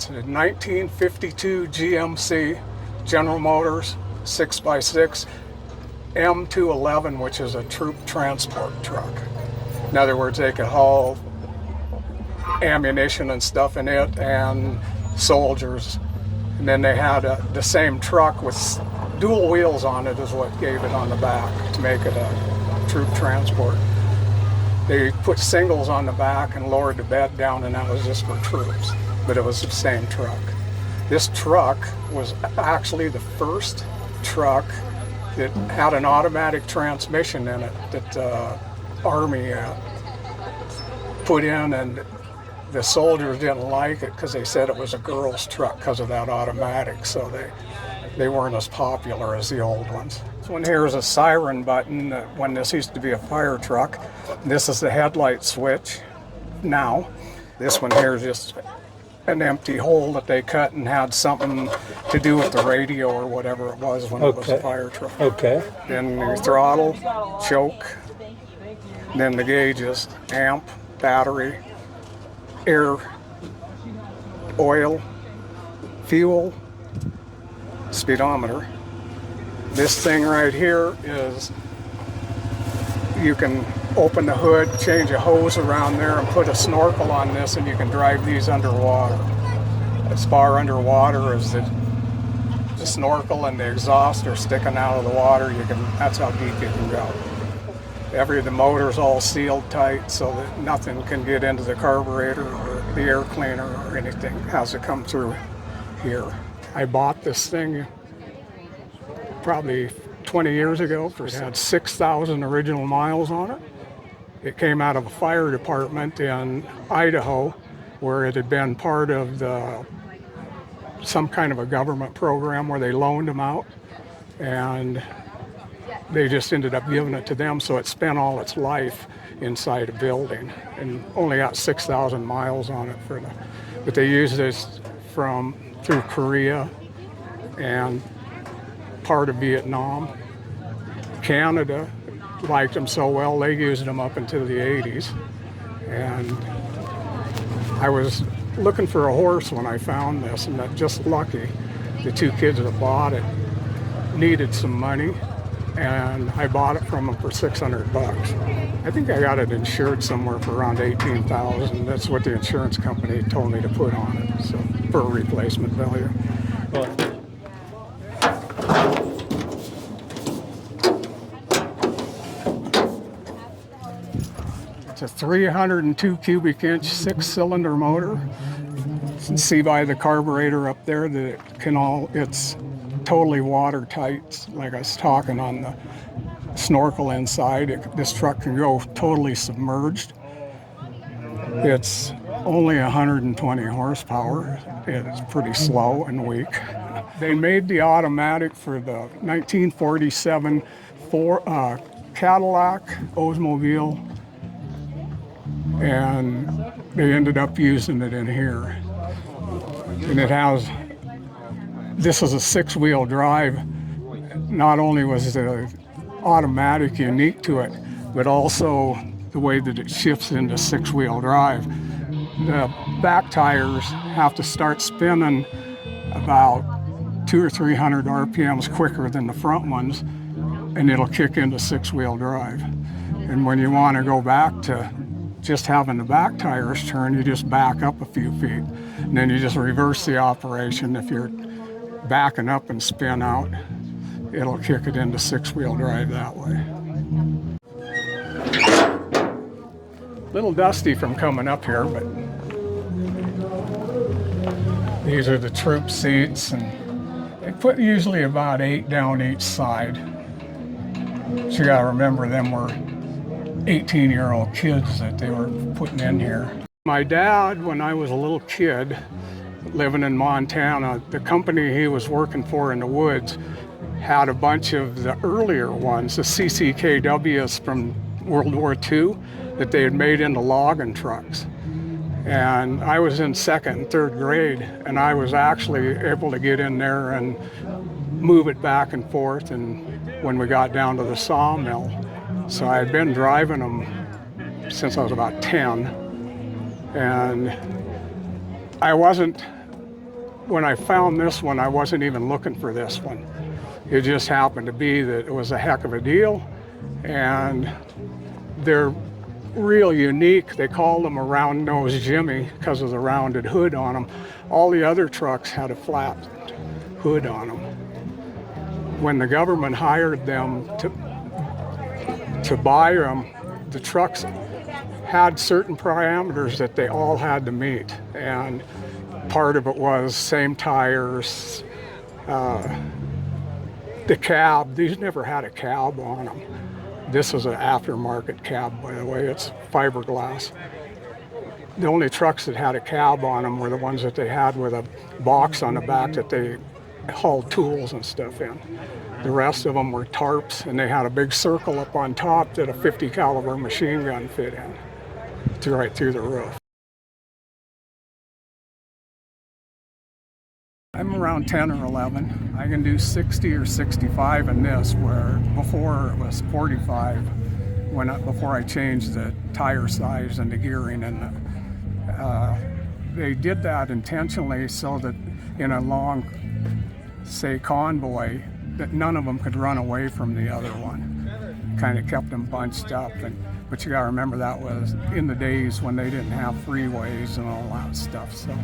It's a 1952 GMC, General Motors, 6x6, M211, which is a troop transport truck. In other words, they could haul ammunition and stuff in it and soldiers. And then they had the same truck with dual wheels on it is what gave it on the back to make it a troop transport. They put singles on the back and lowered the bed down, and that was just for troops, but it was the same truck. This truck was actually the first truck that had an automatic transmission in it that the Army put in, and the soldiers didn't like it because they said it was a girl's truck because of that automatic, so they weren't as popular as the old ones. This one here is a siren button when this used to be a fire truck. This is the headlight switch now. This one here is just an empty hole that they cut and had something to do with the radio or whatever it was when it was a fire truck. Okay. Then your throttle, choke, then the gauges, amp, battery, air, oil, fuel, speedometer. This thing right here is, you can open the hood, change a hose around there, and put a snorkel on this, and you can drive these underwater. As far underwater as the snorkel and the exhaust are sticking out of the water, that's how deep you can go. The motor's all sealed tight so that nothing can get into the carburetor or the air cleaner or anything. It has to come through here. I bought this thing probably 20 years ago. It had 6,000 original miles on it. It came out of a fire department in Idaho where it had been part of some kind of a government program where they loaned them out, and they just ended up giving it to them, so it spent all its life inside a building and only got 6,000 miles on it but they used this through Korea and part of Vietnam. Canada liked them so well, they used them up until the 80s. And I was looking for a horse when I found this, and just lucky, the two kids that bought it needed some money, and I bought it from them for $600. I think I got it insured somewhere for around $18,000. That's what the insurance company told me to put on it, so for a replacement value. It's a 302 cubic inch 6-cylinder motor. You can see by the carburetor up there that it's totally watertight. Like I was talking on the snorkel inside, this truck can go totally submerged. It's only 120 horsepower. It's pretty slow and weak. They made the automatic for the 1947 Cadillac Oldsmobile, and they ended up using it in here. And this is a 6-wheel drive. Not only was the automatic unique to it, but also the way that it shifts into 6-wheel drive. The back tires have to start spinning about 200 or 300 RPMs quicker than the front ones, and it'll kick into 6-wheel drive. And when you want to go back to just having the back tires turn, you just back up a few feet, and then you just reverse the operation. If you're backing up and spin out, it'll kick it into 6-wheel drive that way. Little dusty from coming up here, but these are the troop seats, and they put usually about 8 down each side. So you gotta remember, them were 18-year-old kids that they were putting in here. My dad, when I was a little kid, living in Montana, the company he was working for in the woods had a bunch of the earlier ones, the CCKWs from World War II, that they had made into logging trucks. And I was in 2nd and 3rd grade, and I was actually able to get in there and move it back and forth, and when we got down to the sawmill. So I had been driving them since I was about 10, and I wasn't when I found this one, I wasn't even looking for this one. It just happened to be that it was a heck of a deal, and they're real unique. They called them a round-nosed Jimmy because of the rounded hood on them. All the other trucks had a flat hood on them. When the government hired them to buy them, the trucks had certain parameters that they all had to meet, and part of it was same tires, the cab. These never had a cab on them. This is an aftermarket cab, by the way. It's fiberglass. The only trucks that had a cab on them were the ones that they had with a box on the back that they hauled tools and stuff in. The rest of them were tarps, and they had a big circle up on top that a 50 caliber machine gun fit in, right through the roof. I'm around 10 or 11. I can do 60 or 65 in this, where before it was 45 before I changed the tire size and the gearing. And they did that intentionally so that in a long, say, convoy, that none of them could run away from the other one. Kind of kept them bunched up. But you gotta remember, that was in the days when they didn't have freeways and all that stuff. So.